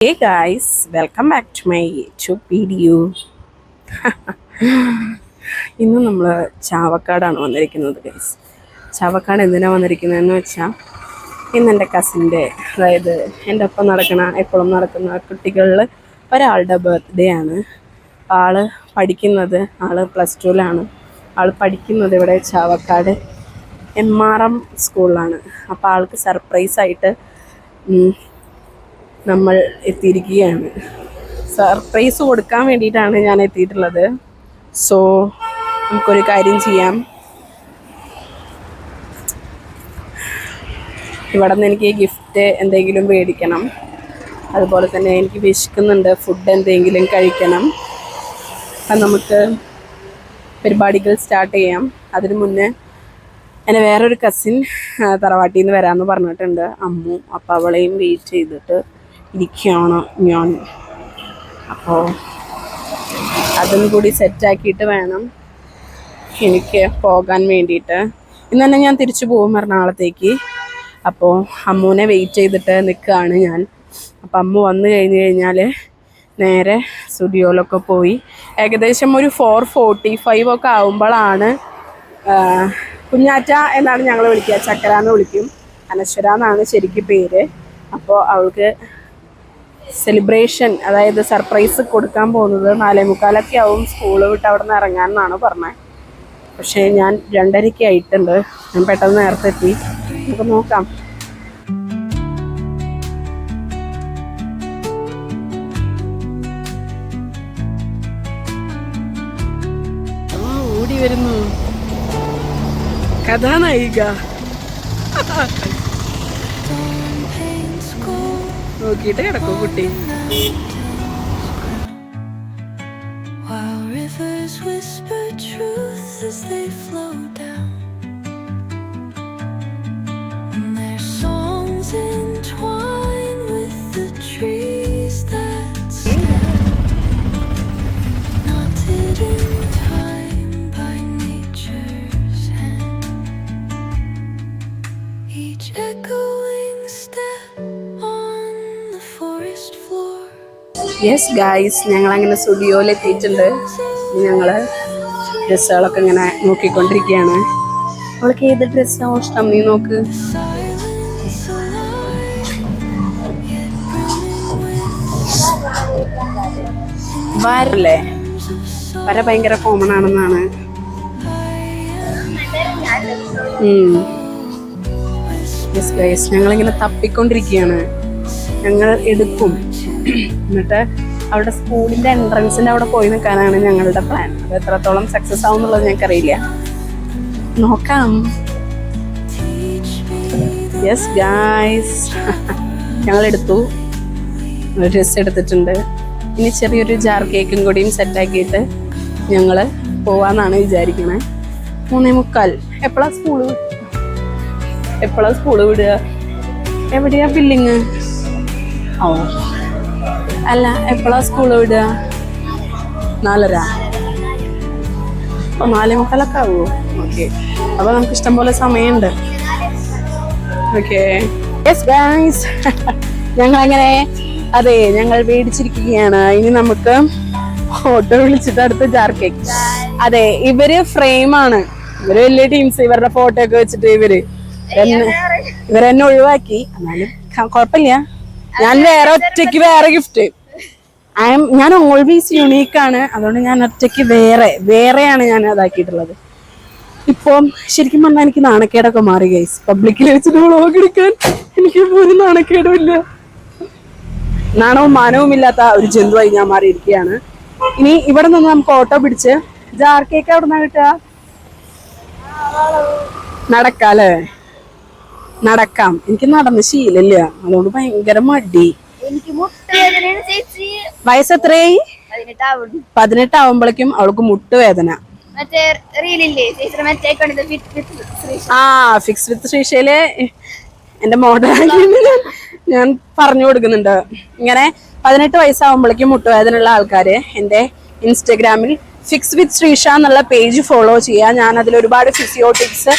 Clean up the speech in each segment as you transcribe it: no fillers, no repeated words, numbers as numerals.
Hey guys, welcome back to my YouTube video. ഇന്ന് നമ്മൾ ചാവക്കാടാണ് വന്നിരിക്കുന്നത് ഗൈസ്. ചാവക്കാട് എന്തിനാണ് വന്നിരിക്കുന്നതെന്ന് വെച്ചാൽ ഇന്ന് എൻ്റെ കസിൻ്റെ, അതായത് എൻ്റെ ഒപ്പം എപ്പോഴും നടക്കുന്ന കുട്ടികളിൽ ഒരാളുടെ ബർത്ത്ഡേ ആണ്. ആള് +2-ലാണ്. ആൾ പഠിക്കുന്നത് ഇവിടെ ചാവക്കാട് MRM സ്കൂളിലാണ്. അപ്പോൾ ആൾക്ക് സർപ്രൈസായിട്ട് നമ്മൾ എത്തിയിരിക്കുകയാണ്. സർപ്രൈസ് കൊടുക്കാൻ വേണ്ടിയിട്ടാണ് ഞാൻ എത്തിയിട്ടുള്ളത്. സോ നമുക്കൊരു കാര്യം ചെയ്യാം. ഇവിടെ നിന്ന് എനിക്ക് ഗിഫ്റ്റ് എന്തെങ്കിലും മേടിക്കണം, അതുപോലെ തന്നെ എനിക്ക് വിശക്കുന്നുണ്ട്, ഫുഡ് എന്തെങ്കിലും കഴിക്കണം. അപ്പം നമുക്ക് പരിപാടികൾ സ്റ്റാർട്ട് ചെയ്യാം. അതിനു മുന്നേ എൻ്റെ വേറൊരു കസിൻ തറവാട്ടിൽ നിന്ന് വരാമെന്ന് പറഞ്ഞിട്ടുണ്ട്, അമ്മു. അപ്പോൾ അവളെയും വെയിറ്റ് ചെയ്തിട്ട് ഇരിക്കുകയാണ് ഞാൻ. അപ്പോൾ അതും കൂടി സെറ്റാക്കിയിട്ട് വേണം എനിക്ക് പോകാൻ വേണ്ടിയിട്ട്. ഇന്ന് തന്നെ ഞാൻ തിരിച്ചു പോകും എറണാകുളത്തേക്ക്. അപ്പോൾ അമ്മൂനെ വെയിറ്റ് ചെയ്തിട്ട് നിൽക്കുകയാണ് ഞാൻ. അപ്പോൾ അമ്മ വന്നു കഴിഞ്ഞാൽ നേരെ സ്റ്റുഡിയോയിലൊക്കെ പോയി ഏകദേശം ഒരു 4:45 ഒക്കെ ആകുമ്പോഴാണ്, കുഞ്ഞാറ്റ എന്നാണ് ഞങ്ങൾ വിളിക്കുക, ചക്കര എന്ന് വിളിക്കും, അനശ്വര എന്നാണ് ശരിക്കും പേര്. അപ്പോൾ അവൾക്ക് സെലിബ്രേഷൻ, അതായത് സർപ്രൈസ് കൊടുക്കാൻ പോകുന്നത് 4:45 ആവും സ്കൂൾ വിട്ട് അവിടെ നിന്ന് ഇറങ്ങാമെന്നാണ് പറഞ്ഞത്. പക്ഷേ ഞാൻ 2:30 ആയിട്ടുണ്ട്. ഞാൻ പെട്ടെന്ന് നേരത്തെ എത്തി. നമുക്ക് നോക്കാം. ഓടി വരുന്നു കഥാനായിക. നോക്കിയിട്ട് കിടക്കും കുട്ടി. യെസ് ഗായ്സ്, ഞങ്ങളങ്ങനെ സ്റ്റുഡിയോയിൽ എത്തിയിട്ടുണ്ട്. ഞങ്ങൾ ഡ്രസ്സുകളൊക്കെ ഇങ്ങനെ നോക്കിക്കൊണ്ടിരിക്കുകയാണ്. അവൾക്ക് ഏത് ഡ്രസ്സാണോ ഇഷ്ടം, നീ നോക്ക്. വരല്ലേ, വര ഭയങ്കര കോമൺ ആണെന്നാണ്. യെസ് ഗൈസ്, ഞങ്ങളിങ്ങനെ തപ്പിക്കൊണ്ടിരിക്കുകയാണ്. ഞങ്ങൾ എടുക്കും, എന്നിട്ട് അവിടെ സ്കൂളിൻ്റെ എൻട്രൻസിൻ്റെ അവിടെ പോയി നിൽക്കാനാണ് ഞങ്ങളുടെ പ്ലാൻ. അത് എത്രത്തോളം സക്സസ് ആവും എന്നുള്ളത് ഞങ്ങൾക്കറിയില്ല, നോക്കാം. യെസ് ഗായ്സ്, ഞങ്ങളെടുത്തു, ഡ്രസ്സ് എടുത്തിട്ടുണ്ട്. ഇനി ചെറിയൊരു ജാർ കേക്കും കൂടിയും സെറ്റാക്കിയിട്ട് ഞങ്ങൾ പോവാന്നാണ് വിചാരിക്കണേ. 3:45. എപ്പോഴാണ് സ്കൂള് വിടുക? എവിടെയാ ബില്ലിങ്? ഓ അല്ല, എപ്പോഴാണ് സ്കൂള് വിടുക? 4:30. അപ്പോൾ 4:45 ആവുമോ? ഓക്കെ, അപ്പോൾ നമുക്ക് ഇഷ്ടംപോലെ സമയമുണ്ട്. ഓക്കെ യെസ് ഗൈസ്, ഞങ്ങളങ്ങനെ ഞങ്ങൾ മേടിച്ചിരിക്കുകയാണ്. ഇനി നമുക്ക് ഓട്ടോ വിളിച്ചിട്ട് അടുത്ത ജാർ കേക്ക്. അതെ, ഇവര് ഫ്രെയിമാണ്, ഇവര് വലിയ ടീംസ്. ഇവരുടെ ഫോട്ടോ ഒക്കെ വെച്ചിട്ട് ഇവരെന്നെ ഒഴിവാക്കി. എന്നാലും കുഴപ്പമില്ല, ഞാൻ ഒറ്റയ്ക്ക് വേറെ ഗിഫ്റ്റ്. ഞാൻ ഓൾവേസ് യുണീക്കാണ്, അതുകൊണ്ട് ഞാൻ ഒറ്റയ്ക്ക് വേറെയാണ് ഞാൻ അതാക്കിയിട്ടുള്ളത്. ഇപ്പം ശരിക്കും പറഞ്ഞാൽ എനിക്ക് നാണക്കേടൊക്കെ മാറി ഗൈസ്. പബ്ലിക്കിൽ വെച്ചിട്ട് വ്ളോഗ് എടുക്കാൻ എനിക്ക് ഒരു നാണക്കേടും ഇല്ല, നാണവും മാനവും ഇല്ലാത്ത ഒരു ജന്തുവായി ഞാൻ മാറിയിരിക്കുകയാണ്. ഇനി ഇവിടെ നിന്ന് നമുക്ക് ഓട്ടോ പിടിച്ച് ജാർ കേക്ക് എവിടെ നിന്നാ കിട്ടുക? നടക്കാല്ലേ? നടക്കാം. എനിക്ക് നടന്ന് ശീലമില്ല, അതുകൊണ്ട് ഭയങ്കര മടി. വയസ്സ് എത്രയായി? 18 ആവുമ്പോഴേക്കും അവൾക്ക് മുട്ടുവേദന. ഫിക്സ് വിത്ത് ശ്രീശയില് എന്റെ മോഡലാക്കി ഞാൻ പറഞ്ഞു കൊടുക്കുന്നുണ്ട്. ഇങ്ങനെ 18 വയസ്സാവുമ്പോഴേക്കും മുട്ടുവേദന ഉള്ള ആൾക്കാര് എന്റെ ഇൻസ്റ്റഗ്രാമിൽ ഫിക്സ് വിത്ത് ശ്രീഷ എന്നുള്ള പേജ് ഫോളോ ചെയ്യുക. ഞാൻ അതിൽ ഒരുപാട് ഫിസിയോ ടിപ്സ്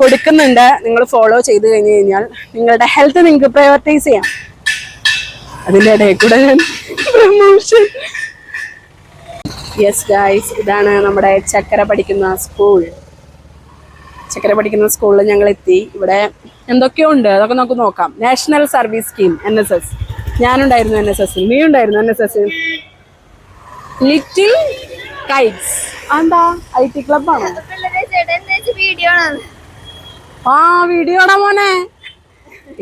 കൊടുക്കുന്നുണ്ട്. നിങ്ങൾ ഫോളോ ചെയ്ത് കഴിഞ്ഞ് കഴിഞ്ഞാൽ നിങ്ങളുടെ ഹെൽത്ത് നിങ്ങൾക്ക് പ്രയോറിറ്റൈസ് ചെയ്യാം. അതിൻ്റെ ഇടയിൽ കൂടെ ഞാൻ പ്രമോഷൻ. യെസ് ഗായ്സ്, ഇതാണ് നമ്മുടെ ചക്കര പഠിക്കുന്ന സ്കൂൾ. ചക്കര പഠിക്കുന്ന സ്കൂളിൽ ഞങ്ങൾ എത്തി. ഇവിടെ എന്തൊക്കെയോ ഉണ്ട്, അതൊക്കെ നമുക്ക് നോക്കാം. National service scheme, NSS. ഞാനുണ്ടായിരുന്നു NSS. നീ ഉണ്ടായിരുന്നു NSS? Little Kites. എന്താ IT ക്ലബാണോ? ആ വീഡിയോടാ മോനെ.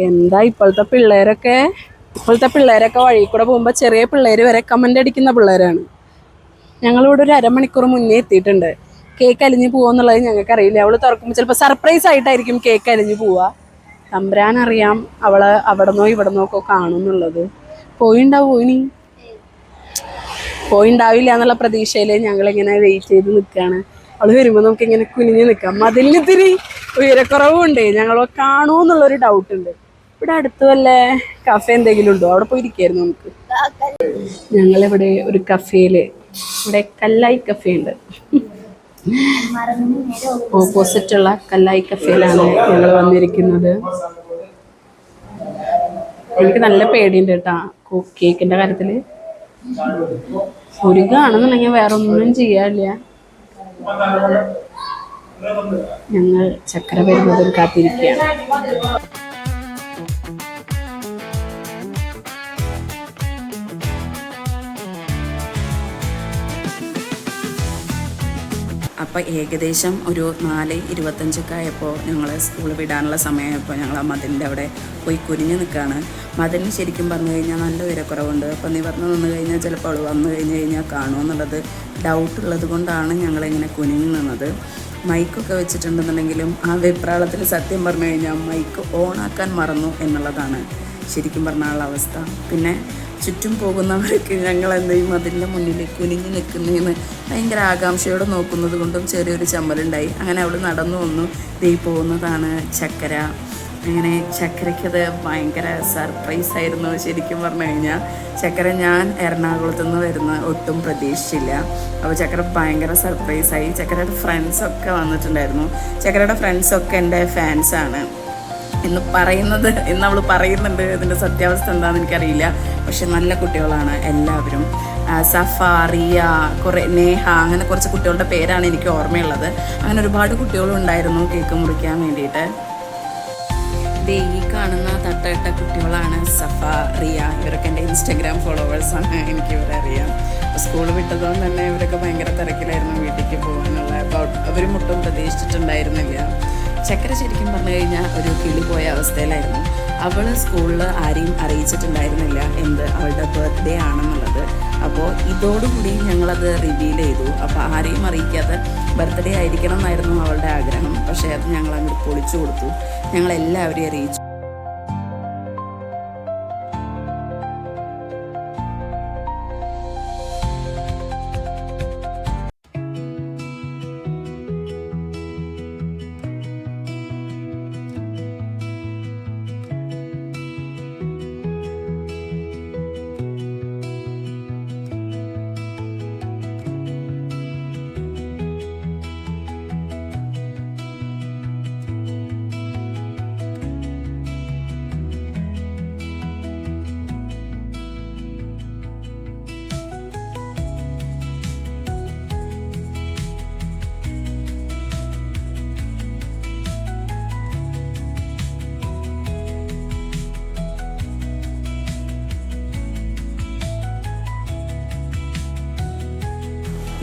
എന്താ ഇപ്പോഴത്തെ പിള്ളേരൊക്കെ വഴി കൂടെ പോകുമ്പോൾ ചെറിയ പിള്ളേർ വരെ കമൻ്റ് അടിക്കുന്ന പിള്ളേരാണ്. ഞങ്ങളിവിടെ ഒരു അരമണിക്കൂർ മുന്നേ എത്തിയിട്ടുണ്ട്. കേക്ക് അലിഞ്ഞ് പോവാന്നുള്ളത് ഞങ്ങൾക്ക് അറിയില്ല. അവള് തുറക്കുമ്പോൾ ചിലപ്പോൾ സർപ്രൈസ് ആയിട്ടായിരിക്കും കേക്ക് അലിഞ്ഞ് പോവുക. തമ്പുരാനറിയാം അവള് അവിടെന്നോ ഇവിടെന്നോ ഒക്കെ കാണും എന്നുള്ളത്. പോയിണ്ടാവില്ല എന്നുള്ള പ്രതീക്ഷയിൽ ഞങ്ങളിങ്ങനെ വെയിറ്റ് ചെയ്ത് നിൽക്കുകയാണ്. അവള് വരുമ്പോൾ നമുക്ക് ഇങ്ങനെ കുനിഞ്ഞ് നിൽക്കാം. മതിലിത്തിരി ഉയരക്കുറവുണ്ട്, ഞങ്ങൾ കാണുമെന്നുള്ളൊരു ഡൗട്ട് ഉണ്ട്. ഇവിടെ അടുത്ത് വല്ല കഫേ എന്തെങ്കിലും ഉണ്ടോ? അവിടെ പോയി ഇരിക്കായിരുന്നു നമുക്ക്. ഞങ്ങളിവിടെ ഒരു കഫേയില്, ഇവിടെ കല്ലായി കഫേ ഉണ്ട്. ഓപ്പോസിറ്റുള്ള കല്ലായി കഫേയിലാണ് ഞങ്ങൾ വന്നിരിക്കുന്നത്. എനിക്ക് നല്ല പേടിയുണ്ട് കേട്ടാ കേക്കിന്റെ കാര്യത്തില്. ഒരുകാണെന്നുണ്ടെങ്കിൽ വേറെ ഒന്നും ചെയ്യാനില്ല. ഞങ്ങൾ ചക്കര വരുന്നതും കാത്തിരിക്കുകയാണ്. അപ്പോൾ ഏകദേശം ഒരു 4:25 ആയപ്പോൾ ഞങ്ങൾ സ്കൂൾ വിടാനുള്ള സമയമായപ്പോൾ ഞങ്ങൾ ആ മതിലിൻ്റെ അവിടെ പോയി കുനിഞ്ഞ് നിൽക്കുകയാണ്. മതിലിന് ശരിക്കും പറഞ്ഞു കഴിഞ്ഞാൽ നല്ല ഉയരക്കുറവുണ്ട്. അപ്പോൾ നിവർന്ന് നിന്ന് കഴിഞ്ഞാൽ ചിലപ്പോൾ അവൾ വന്നു കഴിഞ്ഞാൽ കാണുമെന്നുള്ളത് ഡൗട്ടുള്ളത് കൊണ്ടാണ് ഞങ്ങളിങ്ങനെ കുനിഞ്ഞ് നിന്നത്. മൈക്കൊക്കെ വെച്ചിട്ടുണ്ടെന്നുണ്ടെങ്കിലും ആ വെപ്രാളത്തിൽ സത്യം പറഞ്ഞു കഴിഞ്ഞാൽ മൈക്ക് ഓണാക്കാൻ മറന്നു എന്നുള്ളതാണ് ശരിക്കും പറഞ്ഞാലുള്ള അവസ്ഥ. പിന്നെ ചുറ്റും പോകുന്നവർക്ക് ഞങ്ങൾ എന്തെയും അതിൻ്റെ മുന്നിൽ കുനിഞ്ഞ് നിൽക്കുന്നതെന്ന് ഭയങ്കര ആകാംക്ഷയോടെ നോക്കുന്നത് കൊണ്ടും ചെറിയൊരു ചമ്മലുണ്ടായി. അങ്ങനെ അവൾ നടന്നു വന്നു. ദേ പോകുന്നതാണ് ചക്കര. അങ്ങനെ ചക്കരയ്ക്കത് ഭയങ്കര സർപ്രൈസ് ആയിരുന്നു ശരിക്കും പറഞ്ഞു കഴിഞ്ഞാൽ. ചക്കര ഞാൻ എറണാകുളത്തു നിന്ന് വരുന്ന ഒട്ടും പ്രതീക്ഷിച്ചില്ല. അപ്പോൾ ചക്കര ഭയങ്കര സർപ്രൈസായി. ചക്കരയുടെ ഫ്രണ്ട്സൊക്കെ വന്നിട്ടുണ്ടായിരുന്നു. ചക്കരയുടെ ഫ്രണ്ട്സൊക്കെ എൻ്റെ ഫാൻസാണ് എന്ന് അവൾ പറയുന്നുണ്ട്. ഇതിൻ്റെ സത്യാവസ്ഥ എന്താണെന്ന് എനിക്കറിയില്ല. പക്ഷെ നല്ല കുട്ടികളാണ് എല്ലാവരും. സഫ, റിയ, കുറേ നേഹ, അങ്ങനെ കുറച്ച് കുട്ടികളുടെ പേരാണ് എനിക്ക് ഓർമ്മയുള്ളത്. അങ്ങനെ ഒരുപാട് കുട്ടികളുണ്ടായിരുന്നു കേക്ക് മുറിക്കാൻ വേണ്ടിയിട്ട്. ഈ കാണുന്ന തട്ടയിട്ട കുട്ടികളാണ് സഫ, റിയ. ഇവരൊക്കെ എൻ്റെ ഇൻസ്റ്റാഗ്രാം ഫോളോവേഴ്സാണ്. എനിക്ക് ഇവരെ അറിയാം. സ്കൂൾ വിട്ടതുകൊണ്ട് തന്നെ ഇവരൊക്കെ ഭയങ്കര തിരക്കിലായിരുന്നു വീട്ടിലേക്ക് പോകാനുള്ള. അപ്പോൾ അവരും ഒട്ടും പ്രതീക്ഷിച്ചിട്ടുണ്ടായിരുന്നില്ല. ചക്കര ശരിക്കും പറഞ്ഞു കഴിഞ്ഞാൽ ഒരു കിളി പോയ അവസ്ഥയിലായിരുന്നു. അവൾ സ്കൂളിൽ ആരെയും അറിയിച്ചിട്ടുണ്ടായിരുന്നില്ല അവളുടെ ബർത്ത്ഡേ ആണെന്നുള്ളത്. അപ്പോൾ ഇതോടുകൂടി ഞങ്ങളത് റിവീൽ ചെയ്തു. അപ്പോൾ ആരെയും അറിയിക്കാതെ ബർത്ത്ഡേ ആയിരിക്കണം എന്നായിരുന്നു അവളുടെ ആഗ്രഹം. പക്ഷേ അത് ഞങ്ങൾ അങ്ങോട്ട് പൊളിച്ചു കൊടുത്തു. ഞങ്ങളെല്ലാവരെയും അറിയിച്ചു.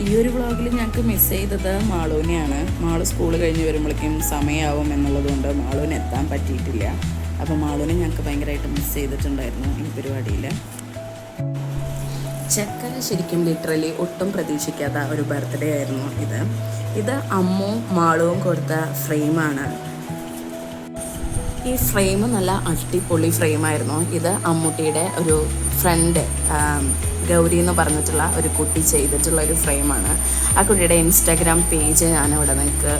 ഈ ഒരു വ്ളോഗിൽ ഞങ്ങൾക്ക് മിസ് ചെയ്തത് മാളൂനെയാണ്. മാളു സ്കൂൾ കഴിഞ്ഞ് വരുമ്പോഴേക്കും സമയമാവും എന്നുള്ളതുകൊണ്ട് മാളൂന് എത്താൻ പറ്റിയിട്ടില്ല. അപ്പോൾ മാളൂനെ ഞങ്ങൾക്ക് ഭയങ്കരമായിട്ട് മിസ് ചെയ്തിട്ടുണ്ടായിരുന്നു ഈ പരിപാടിയിൽ. ചക്കര ശരിക്കും ലിറ്ററലി ഒട്ടും പ്രതീക്ഷിക്കാത്ത ഒരു ബർത്ത്ഡേ ആയിരുന്നു ഇത് അമ്മുവും മാളുവും കൊടുത്ത ഫ്രെയിമാണ്. ഈ ഫ്രെയിം നല്ല അടിപൊളി ഫ്രെയിമായിരുന്നു. ഇത് അമ്മൂട്ടിയുടെ ഒരു ഫ്രണ്ട് ഗൗരി എന്ന് പറഞ്ഞിട്ടുള്ള ഒരു കുട്ടി ചെയ്തിട്ടുള്ള ഒരു ഫ്രെയിമാണ്. ആ കുട്ടിയുടെ ഇൻസ്റ്റാഗ്രാം പേജ് ഞാനിവിടെ നിങ്ങൾക്ക്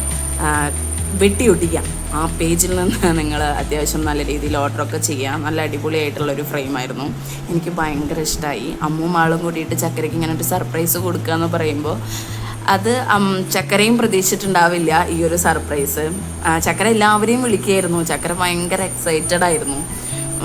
വെട്ടിയൊട്ടിക്കാം. ആ പേജിൽ നിന്ന് നിങ്ങൾ അത്യാവശ്യം നല്ല രീതിയിൽ ഓർഡറൊക്കെ ചെയ്യാം. നല്ല അടിപൊളിയായിട്ടുള്ളൊരു ഫ്രെയിമായിരുന്നു. എനിക്ക് ഭയങ്കര ഇഷ്ടമായി. അമ്മും ആളും കൂടിയിട്ട് ചക്കരയ്ക്ക് ഇങ്ങനെ ഒരു സർപ്രൈസ് കൊടുക്കുക എന്ന് പറയുമ്പോൾ അത് ചക്കരയും പ്രതീക്ഷിച്ചിട്ടുണ്ടാവില്ല ഈ ഒരു സർപ്രൈസ്. ചക്കര എല്ലാവരെയും വിളിക്കുകയായിരുന്നു. ചക്കര ഭയങ്കര എക്സൈറ്റഡ് ആയിരുന്നു.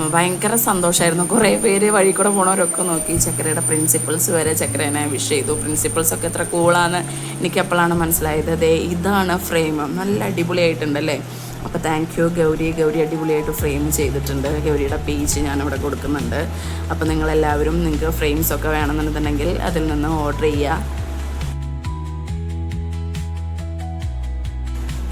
ഭയങ്കര സന്തോഷമായിരുന്നു. കുറേ പേര് വഴി കൂടെ പോണവരൊക്കെ നോക്കി. ചക്കരയുടെ പ്രിൻസിപ്പൾസ് വരെ ചക്കരേനെ വിഷ് ചെയ്തു. പ്രിൻസിപ്പൾസൊക്കെ എത്ര കൂളാന്ന് എനിക്കെപ്പോഴാണ് മനസ്സിലായത്. ദേ ഇതാണ് ഫ്രെയിം, നല്ല അടിപൊളിയായിട്ടുണ്ടല്ലേ. അപ്പോൾ താങ്ക് യു ഗൗരി. ഗൗരി അടിപൊളിയായിട്ട് ഫ്രെയിം ചെയ്തിട്ടുണ്ട്. ഗൗരിയുടെ പേജ് ഞാനിവിടെ കൊടുക്കുന്നുണ്ട്. അപ്പോൾ നിങ്ങളെല്ലാവരും നിങ്ങൾക്ക് ഫ്രെയിംസൊക്കെ വേണമെന്നുണ്ടെങ്കിൽ അതിൽ നിന്ന് ഓർഡർ ചെയ്യുക.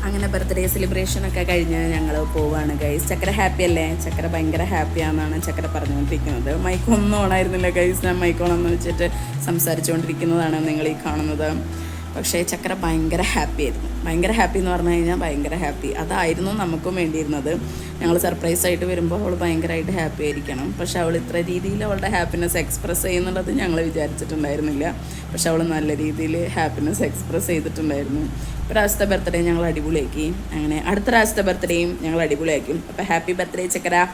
അങ്ങനെ ബർത്ത്ഡേ സെലിബ്രേഷനൊക്കെ കഴിഞ്ഞ് ഞങ്ങൾ പോവുകയാണ് ഗൈസ്. ചക്കര ഹാപ്പി അല്ലേ? ചക്കര ഭയങ്കര ഹാപ്പിയാണെന്നാണ് ചക്കര പറഞ്ഞുകൊണ്ടിരിക്കുന്നത്. മൈക്കൊന്നും ഓണായിരുന്നില്ല ഗൈസ്. ഞാൻ മൈക്കോണെന്ന് വെച്ചിട്ട് സംസാരിച്ചുകൊണ്ടിരിക്കുന്നതാണ് നിങ്ങൾ ഈ കാണുന്നത്. പക്ഷേ ചക്കര ഭയങ്കര ഹാപ്പി ആയിരുന്നു. ഭയങ്കര ഹാപ്പി എന്ന് പറഞ്ഞു കഴിഞ്ഞാൽ ഭയങ്കര ഹാപ്പി. അതായിരുന്നു നമുക്കും വേണ്ടിയിരുന്നത്. ഞങ്ങൾ സർപ്രൈസായിട്ട് വരുമ്പോൾ അവൾ ഭയങ്കരമായിട്ട് ഹാപ്പി ആയിരിക്കണം. പക്ഷെ അവൾ ഇത്ര രീതിയിൽ അവളുടെ ഹാപ്പിനെസ് എക്സ്പ്രസ് ചെയ്യുന്നുള്ളത് ഞങ്ങൾ വിചാരിച്ചിട്ടുണ്ടായിരുന്നില്ല. പക്ഷെ അവൾ നല്ല രീതിയിൽ ഹാപ്പിനെസ് എക്സ്പ്രസ് ചെയ്തിട്ടുണ്ടായിരുന്നു. പ്രാവശ്യത്തെ ബർത്ത്ഡേ ഞങ്ങൾ അടിപൊളിയാക്കി. അങ്ങനെ അടുത്ത പ്രാവശ്യത്തെ ബർത്ത്ഡേയും ഞങ്ങൾ അടിപൊളിയാക്കും. അപ്പോൾ ഹാപ്പി ബർത്ത്ഡേ ചക്കര.